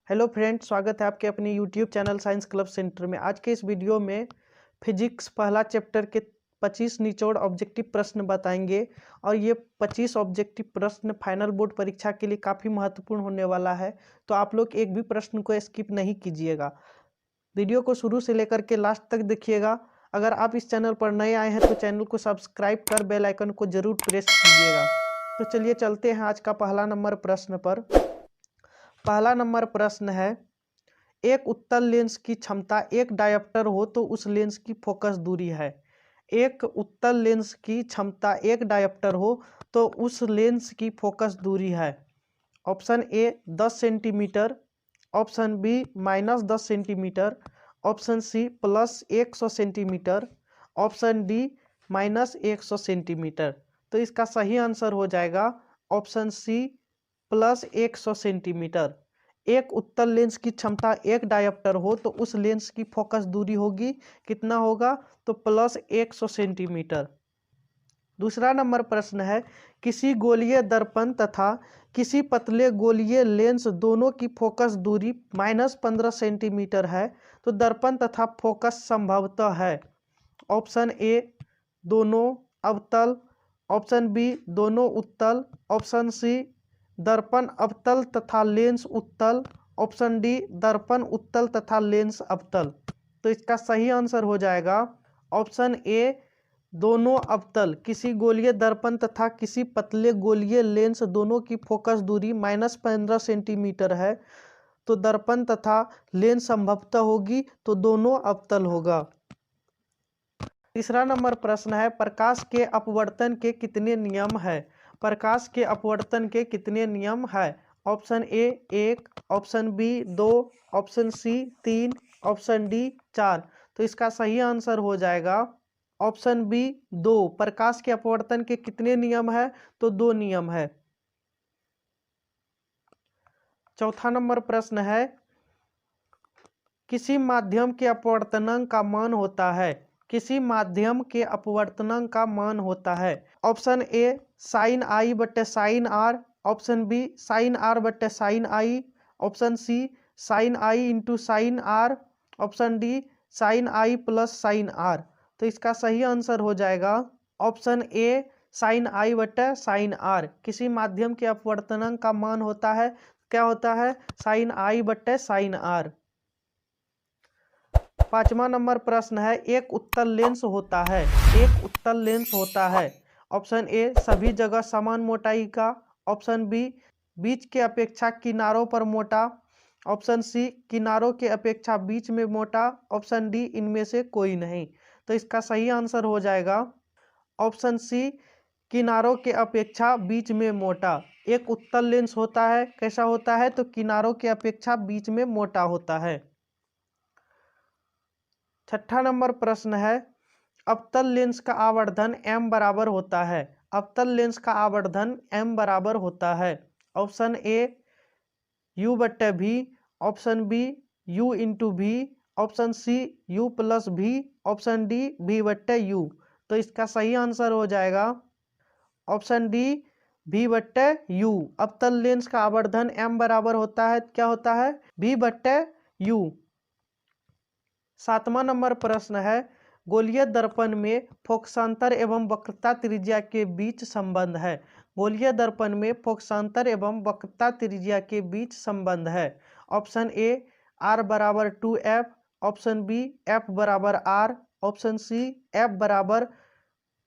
Hello friends, स्वागत है आपके अपने YouTube channel science club centre में। आज के इस वीडियो में फिजिक्स पहला चैप्टर के 25 निचोड़ ऑब्जेक्टिव प्रश्न बताएंगे और ये 25 ऑब्जेक्टिव प्रश्न फाइनल बोर्ड परीक्षा के लिए काफ़ी महत्वपूर्ण होने वाला है। तो आप लोग एक भी प्रश्न को स्किप नहीं कीजिएगा, वीडियो को शुरू से लेकर के लास्ट तक देखिएगा। अगर आप इस चैनल पर नए आए हैं तो चैनल को सब्सक्राइब कर बेल आइकन को जरूर प्रेस कीजिएगा। तो चलिए चलते हैं आज का पहला नंबर प्रश्न पर। पहला नंबर प्रश्न है, एक उत्तल लेंस की क्षमता एक डायोप्टर हो तो उस लेंस की फोकस दूरी है। एक उत्तल लेंस की क्षमता एक डायोप्टर हो तो उस लेंस की फोकस दूरी है। Option A 10 centimetre, option B -10 centimetre, option C +100 centimetre, option D -100 centimetre. तो इसका सही आंसर हो जाएगा ऑप्शन सी +100 सेंटीमीटर। एक उत्तल लेंस की क्षमता एक डायोप्टर हो तो उस लेंस की फोकस दूरी होगी, कितना होगा, तो +100 सेंटीमीटर। दूसरा नंबर प्रश्न है, किसी गोलीय दर्पण तथा किसी पतले गोलीय लेंस दोनों की फोकस दूरी -15 सेंटीमीटर है तो दर्पण तथा फोकस संभवतः है। ऑप्शन ए दोनों अवतल, ऑप्शन बी दोनों उत्तल, ऑप्शन सी दर्पण अवतल तथा लेंस उत्तल, ऑप्शन डी दर्पण उत्तल तथा लेंस अवतल। तो इसका सही आंसर हो जाएगा ऑप्शन ए दोनों अवतल। किसी गोलीय दर्पण तथा किसी पतले गोलीय लेंस दोनों की फोकस दूरी -15 सेंटीमीटर है तो दर्पण तथा लेंस संभवतः होगी तो दोनों अवतल होगा। तीसरा नंबर प्रश्न है, प्रकाश के अपवर्तन के कितने नियम है। प्रकाश के अपवर्तन के कितने नियम है। Option A 1, option B 2, option C 3, option D 4। तो इसका सही आंसर हो जाएगा ऑप्शन बी 2। प्रकाश के अपवर्तन के कितने नियम है, तो 2 नियम है। चौथा नंबर प्रश्न है, किसी माध्यम के अपवर्तनांक का मान होता है। किसी माध्यम के अपवर्तनांक का मान होता है। ऑप्शन ए साइन आई बटे sine R, option B sine R बटे sine I, option C sine I into sine R, option D sine I plus sine R. तो इसका सही आंसर हो जाएगा ऑप्शन ए साइन आई बटे sine are. किसी माध्यम के अपवर्तनांक का मान होता है, क्या होता है, साइन आई बटे साइन आर। पांचवा नंबर प्रश्न है, एक उत्तल लेंस होता है। एक उत्तल लेंस होता है। ऑप्शन ए सभी जगह समान मोटाई का, ऑप्शन बी बीच के अपेक्षा किनारों पर मोटा, ऑप्शन सी किनारों के अपेक्षा बीच में मोटा, ऑप्शन डी इनमें से कोई नहीं। तो इसका सही आंसर हो जाएगा ऑप्शन सी किनारों के अपेक्षा बीच में मोटा। एक उत्तल लेंस होता है, कैसा होता है, तो किनारों के अपेक्षा बीच में मोटा होता है। छठा नंबर प्रश्न है, अवतल लेंस का आवर्धन m बराबर होता है। अवतल लेंस का आवर्धन m बराबर होता है। ऑप्शन ए u बट्टे v, option B u into v, option C u plus v, option D v बट्टे u। तो इसका सही आंसर हो जाएगा ऑप्शन डी v बट्टे u। अवतल लेंस का आवर्धन m बराबर होता है, क्या होता है, v बट्टे u। सातवां नंबर प्रश्न है, गोलीय दर्पण में फोकसांतर एवं वक्रता त्रिज्या के बीच संबंध है। गोलीय दर्पण में फोकसांतर एवं वक्रता त्रिज्या के बीच संबंध है। ऑप्शन ए r बराबर 2f, ऑप्शन बी f बराबर r, ऑप्शन सी f बराबर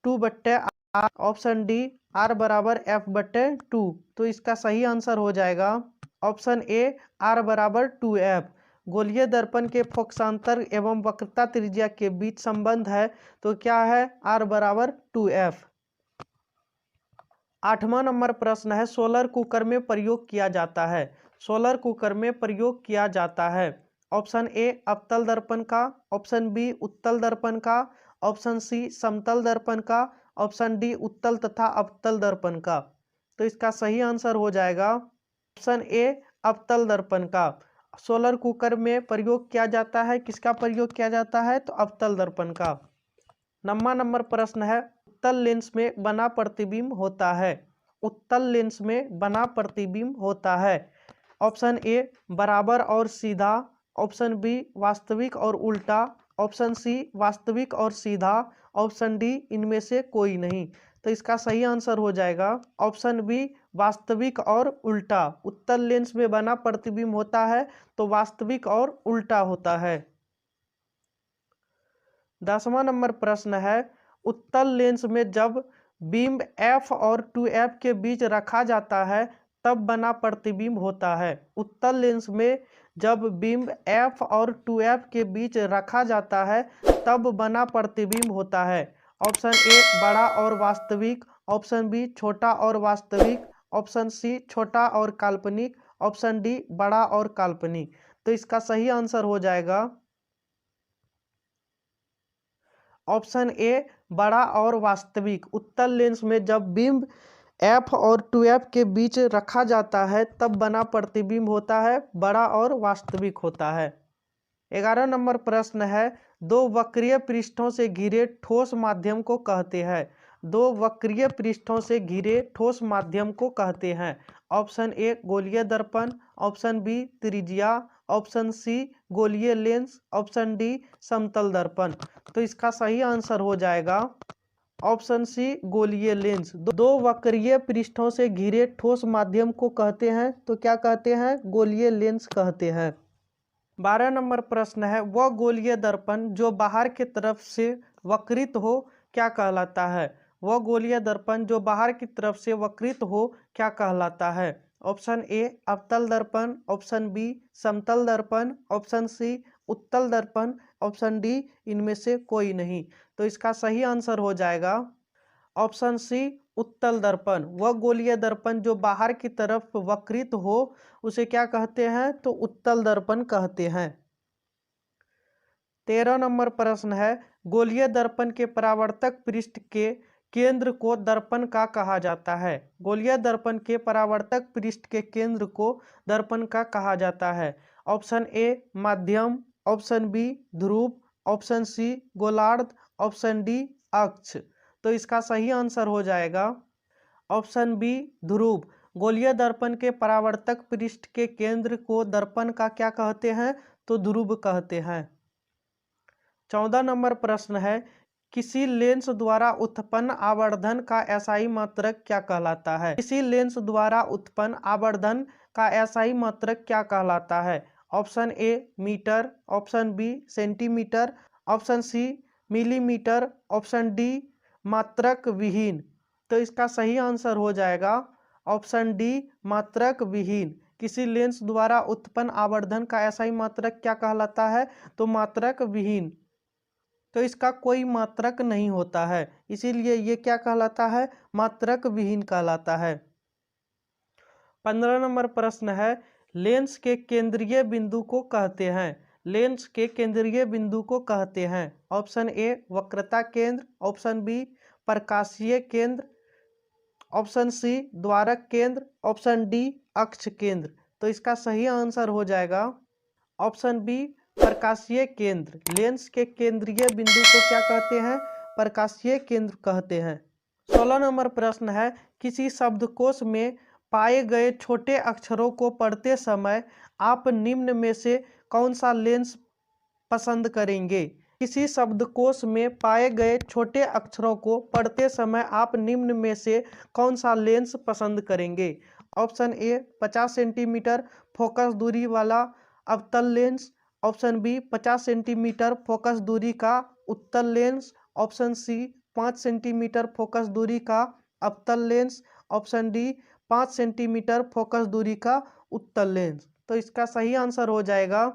2 बट्टे r, ऑप्शन डी r बराबर f बट्टे 2। तो इसका सही आंसर हो जाएगा ऑप्शन ए r बराबर 2f। गोलीय दर्पण के फोकसांतर एवं वक्रता त्रिज्या के बीच संबंध है, तो क्या है, r बराबर 2f। आठवां नंबर प्रश्न है, सोलर कुकर में प्रयोग किया जाता है। सोलर कुकर में प्रयोग किया जाता है। ऑप्शन ए अवतल दर्पण का, ऑप्शन बी उत्तल दर्पण का, ऑप्शन सी समतल दर्पण का, ऑप्शन डी उत्तल तथा अवतल दर्पण का। तो इसका सही आंसर हो जाएगा ऑप्शन ए अवतल दर्पण का। सोलर कुकर में प्रयोग किया जाता है, किसका प्रयोग किया जाता है, तो अवतल दर्पण का। 9वां नंबर प्रश्न है, उत्तल लेंस में बना प्रतिबिंब होता है। उत्तल लेंस में बना प्रतिबिंब होता है। ऑप्शन ए बराबर और सीधा, ऑप्शन बी वास्तविक और उल्टा, ऑप्शन सी वास्तविक और सीधा, ऑप्शन डी इनमें से कोई नहीं। तो इसका सही आंसर हो जाएगा ऑप्शन बी वास्तविक और उल्टा। उत्तल लेंस में बना प्रतिबिंब होता है तो वास्तविक और उल्टा होता है। 10वां नंबर प्रश्न है, उत्तल लेंस में जब बिंब f और 2f के बीच रखा जाता है तब बना प्रतिबिंब होता है। उत्तल लेंस में जब बिंब f और 2f के बीच रखा जाता है तब बना प्रतिबिंब होता है। ऑप्शन ए बड़ा और वास्तविक, ऑप्शन बी छोटा और वास्तविक, ऑप्शन सी छोटा और काल्पनिक, ऑप्शन डी बड़ा और काल्पनिक। तो इसका सही आंसर हो जाएगा ऑप्शन ए बड़ा और वास्तविक। उत्तल लेंस में जब बिंब f और 2f के बीच रखा जाता है तब बना प्रतिबिंब होता है बड़ा और वास्तविक होता है। 11 नंबर प्रश्न है, दो वक्रीय पृष्ठों से घिरे ठोस माध्यम को कहते हैं। दो वक्रीय पृष्ठों से घिरे ठोस माध्यम को कहते हैं। ऑप्शन ए गोलीय दर्पण, ऑप्शन बी त्रिज्या, ऑप्शन सी गोलीय लेंस, ऑप्शन डी समतल दर्पण। तो इसका सही आंसर हो जाएगा ऑप्शन सी गोलीय लेंस। दो वक्रीय पृष्ठों से घिरे ठोस माध्यम को कहते हैं तो क्या कहते हैं? गोलीय लेंस कहते हैं। 12 नंबर प्रश्न है, वह गोलीय दर्पण जो बाहर की तरफ से वक्रित हो क्या कहलाता है? वह गोलीय दर्पण जो बाहर की तरफ से वक्रित हो क्या कहलाता है? ऑप्शन ए अवतल दर्पण, ऑप्शन बी समतल दर्पण, ऑप्शन सी उत्तल दर्पण, ऑप्शन डी इनमें से कोई नहीं। तो इसका सही आंसर हो जाएगा ऑप्शन सी उत्तल दर्पण। वह गोलीय दर्पण जो बाहर की तरफ वक्रित हो उसे क्या कहते हैं? तो उत्तल दर्पण कहते हैं। 13 नंबर प्रश्न है, गोलीय दर्पण के परावर्तक पृष्ठ के केंद्र को दर्पण का कहा जाता है। गोलीय दर्पण के परावर्तक पृष्ठ के केंद्र को दर्पण का कहा जाता है। ऑप्शन ए माध्यम, ऑप्शन बी ध्रुव, ऑप्शन सी गोलार्ध, ऑप्शन डी अक्ष। तो इसका सही आंसर हो जाएगा ऑप्शन बी ध्रुव। गोलीय दर्पण के परावर्तक पृष्ठ के केंद्र को दर्पण का क्या कहते हैं? तो ध्रुव कहते हैं। 14 नंबर प्रश्न है, किसी लेंस द्वारा उत्पन्न आवर्धन का एसआई मात्रक क्या कहलाता है? किसी लेंस द्वारा उत्पन्न आवर्धन का एसआई मात्रक क्या कहलाता है? Option A metre, option B centimetre, option C millimetre, option D मात्रक विहीन। तो इसका सही आंसर हो जाएगा ऑप्शन डी मात्रक विहीन। किसी लेंस द्वारा उत्पन्न आवर्धन का एसआई मात्रक क्या कहलाता है? तो मात्रक विहीन। तो इसका कोई मात्रक नहीं होता है, इसीलिए ये क्या कहलाता है? मात्रक विहीन कहलाता है। 15 नंबर प्रश्न है, लेंस के केंद्रीय बिंदु को कहते हैं। लेंस के केंद्रीय बिंदु को कहते हैं। ऑप्शन ए वक्रता केंद्र, ऑप्शन बी प्रकाशीय केंद्र, ऑप्शन सी द्वारक केंद्र, ऑप्शन डी अक्ष केंद्र। तो इसका सही आंसर हो जाएगा ऑप्शन बी प्रकाशीय केंद्र। लेंस के केंद्रीय बिंदु को क्या कहते हैं? प्रकाशीय केंद्र कहते हैं। 16 नंबर प्रश्न है, किसी शब्दकोश में पाए गए छोटे अक्षरों को पढ़ते समय आप निम्न में से कौन सा लेंस पसंद करेंगे? किसी शब्दकोश में पाए गए छोटे अक्षरों को पढ़ते समय आप निम्न में से कौन सा लेंस पसंद करेंगे? ऑप्शन ए 50 सेंटीमीटर फोकस दूरी वाला अवतल lens, option B 50 centimetre focus दूरी का उत्तल lens, option C 5 centimetre focus दूरी का अवतल lens, option D 5 centimetre focus दूरी का उत्तल लेंस। तो इसका सही आंसर हो जाएगा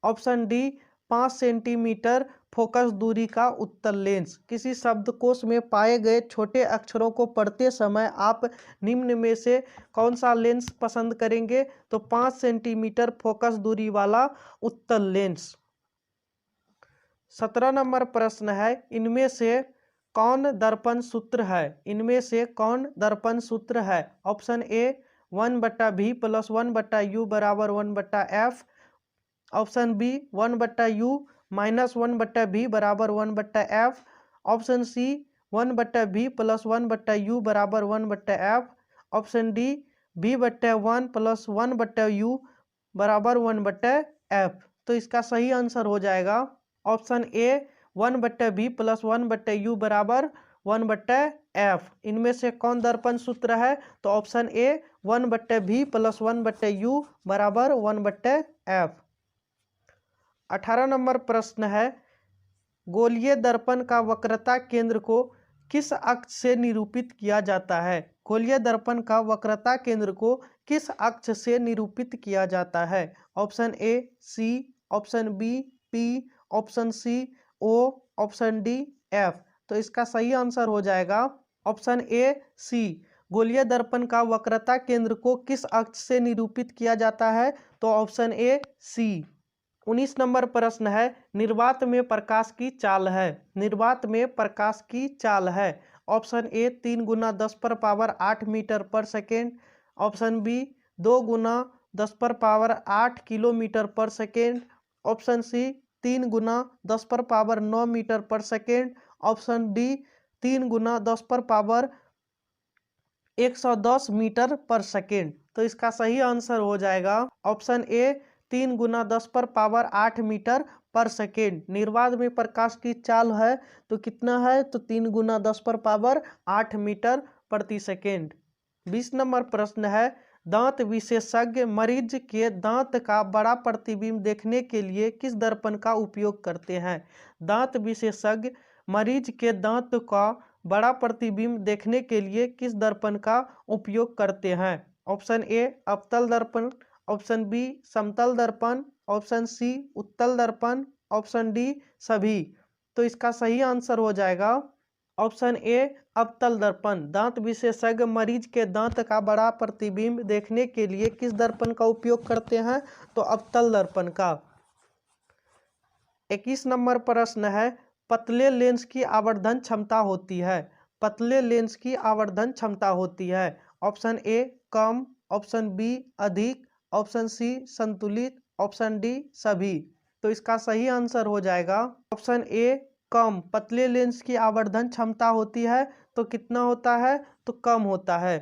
ऑप्शन डी 5 सेंटीमीटर फोकस दूरी का उत्तल लेंस। किसी शब्दकोश में पाए गए छोटे अक्षरों को पढ़ते समय आप निम्न में से कौन सा लेंस पसंद करेंगे? तो 5 सेंटीमीटर फोकस दूरी वाला उत्तल लेंस। 17 नंबर प्रश्न है, इनमें से कौन दर्पण सूत्र है? इनमें से कौन दर्पण सूत्र है? Option A 1/v + 1/u = 1/f, option B 1/u - 1/v = 1/f, option C 1/v + 1/u = 1/f, option D v/1 plus 1/u बराबर 1/f। तो इसका सही आंसर हो जाएगा option A 1/v plus 1/u बराबर 1/f। इनमें से कौन दर्पण सूत्र है? तो option A 1/v plus 1/u बराबर 1/f। 18 नंबर प्रश्न है, गोलीय दर्पण का वक्रता केंद्र को किस अक्ष से निरूपित किया जाता है? गोलीय दर्पण का वक्रता केंद्र को किस अक्ष से निरूपित किया जाता है? Option A C, option B P, option C O, option D F. तो इसका सही आंसर हो जाएगा ऑप्शन ए सी। गोलीय दर्पण का वक्रता केंद्र को किस अक्ष से निरूपित किया जाता है? तो ऑप्शन ए सी। 19 नंबर प्रश्न है, निर्वात में प्रकाश की चाल है। निर्वात में प्रकाश की चाल है। ऑप्शन ए 3 गुना 10 पर पावर 8 मीटर पर सेकेंड, ऑप्शन बी 2 गुना 10 पर पावर 8 किलोमीटर पर सेकेंड, ऑप्शन सी 3 गुना 10 पर पावर 9 मीटर पर सेकेंड, ऑप्शन डी 3 गुना 10 पर पावर 110 मीटर पर सेकेंड। तो इसका सही आंसर हो जाएगा ऑप्शन ए 3 गुना 10 पर पावर 8 मीटर पर सेकेंड। निर्वात में प्रकाश की चाल है तो कितना है? तो 3 गुना 10 पर पावर 8 मीटर प्रति सेकेंड। 20 नंबर प्रश्न है, दांत विशेषज्ञ मरीज के दांत का बड़ा प्रतिबिंब देखने के लिए किस दर्पण का उपयोग करते हैं? दांत विशेषज्ञ मरीज के दांत का बड़ा प्रतिबिंब देखने के लिए किस दर्पण का उपयोग करते हैं? ऑप्शन ए अवतल दर्पण, ऑप्शन बी समतल दर्पण, ऑप्शन सी उत्तल दर्पण, ऑप्शन डी सभी। तो इसका सही आंसर हो जाएगा ऑप्शन ए अवतल दर्पण। दांत विशेषज्ञ मरीज के दांत का बड़ा प्रतिबिंब देखने के लिए किस दर्पण का उपयोग करते हैं? तो अवतल दर्पण का। 21 नंबर प्रश्न है, पतले लेंस की आवर्धन क्षमता होती है। पतले लेंस की आवर्धन क्षमता होती है। ऑप्शन ए कम, ऑप्शन बी अधिक, ऑप्शन सी संतुलित, ऑप्शन डी सभी। तो इसका सही आंसर हो जाएगा ऑप्शन ए कम। पतले लेंस की आवर्धन क्षमता होती है तो कितना होता है? तो कम होता है।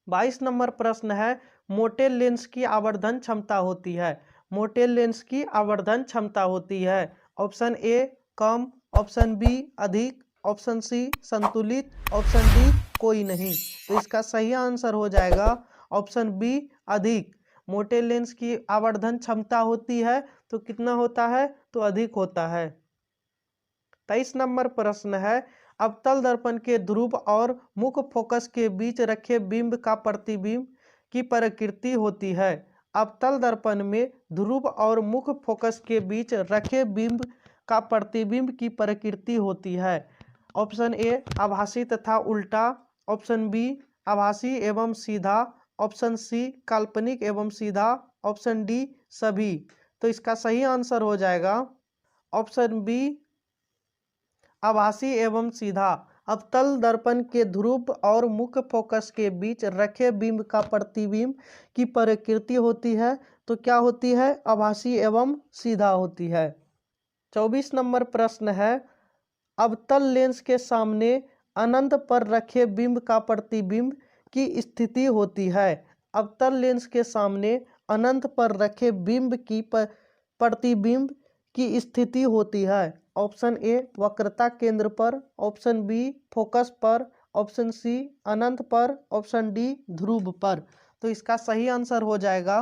22 नंबर प्रश्न है, मोटे लेंस की आवर्धन क्षमता होती है। मोटे लेंस की आवर्धन क्षमता होती है। ऑप्शन ए कम, ऑप्शन बी अधिक, ऑप्शन सी संतुलित, ऑप्शन डी कोई नहीं। तो इसका सही आंसर हो जाएगा ऑप्शन बी अधिक। मोटे लेंस की आवर्धन क्षमता होती है तो कितना होता है? तो अधिक होता है। 23 नंबर प्रश्न है, अवतल दर्पण के ध्रुव और मुख्य फोकस के बीच रखे बिंब का प्रतिबिंब की प्रकृति होती है। अवतल दर्पण में ध्रुव और मुख्य फोकस के बीच रखे बिंब का प्रतिबिंब की प्रकृति होती है। ऑप्शन ए आभासी तथा उल्टा, ऑप्शन बी आभासी एवं सीधा, ऑप्शन सी काल्पनिक एवं सीधा, ऑप्शन डी सभी। तो इसका सही आंसर हो जाएगा ऑप्शन बी आभासी एवं सीधा। अवतल दर्पण के ध्रुव और मुख्य फोकस के बीच रखे बिंब का प्रतिबिंब की प्रकृति होती है तो क्या होती है? आभासी एवं सीधा होती है। 24 नंबर प्रश्न है, अवतल लेंस के सामने अनंत पर रखे बिंब का प्रतिबिंब की स्थिति होती है। अवतल लेंस के सामने अनंत पर रखे बिंब की प्रतिबिंब की स्थिति होती है। ऑप्शन ए वक्रता केंद्र पर, ऑप्शन बी फोकस पर, ऑप्शन सी अनंत पर, ऑप्शन डी ध्रुव पर। तो इसका सही आंसर हो जाएगा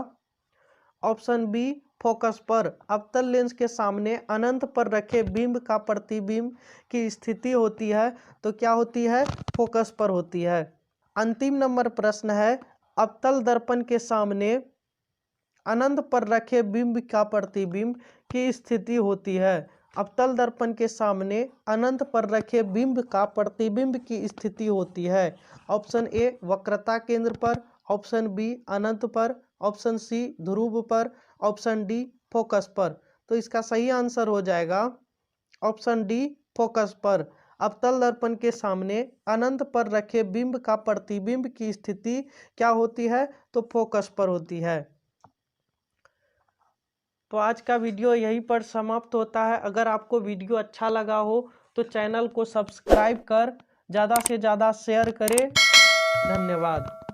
ऑप्शन बी फोकस पर। अवतल लेंस के सामने अनंत पर रखे बिंब का प्रतिबिंब की स्थिति होती है तो क्या होती है? फोकस पर होती है। अंतिम नंबर प्रश्न है, अवतल दर्पण के सामने अनंत पर रखे बिंब का प्रतिबिंब की स्थिति होती है। अवतल दर्पण के सामने अनंत पर रखे बिंब का प्रतिबिंब की स्थिति होती है। ऑप्शन ए वक्रता केंद्र पर, ऑप्शन बी अनंत पर, ऑप्शन सी ध्रुव पर, ऑप्शन डी फोकस पर। तो इसका सही आंसर हो जाएगा ऑप्शन डी फोकस पर। अवतल दर्पण के सामने अनंत पर रखे बिंब का प्रतिबिंब की स्थिति क्या होती है? तो फोकस पर होती है। तो आज का वीडियो यहीं पर समाप्त होता है। अगर आपको वीडियो अच्छा लगा हो तो चैनल को सब्सक्राइब कर ज़्यादा से ज़्यादा शेयर करें। धन्यवाद।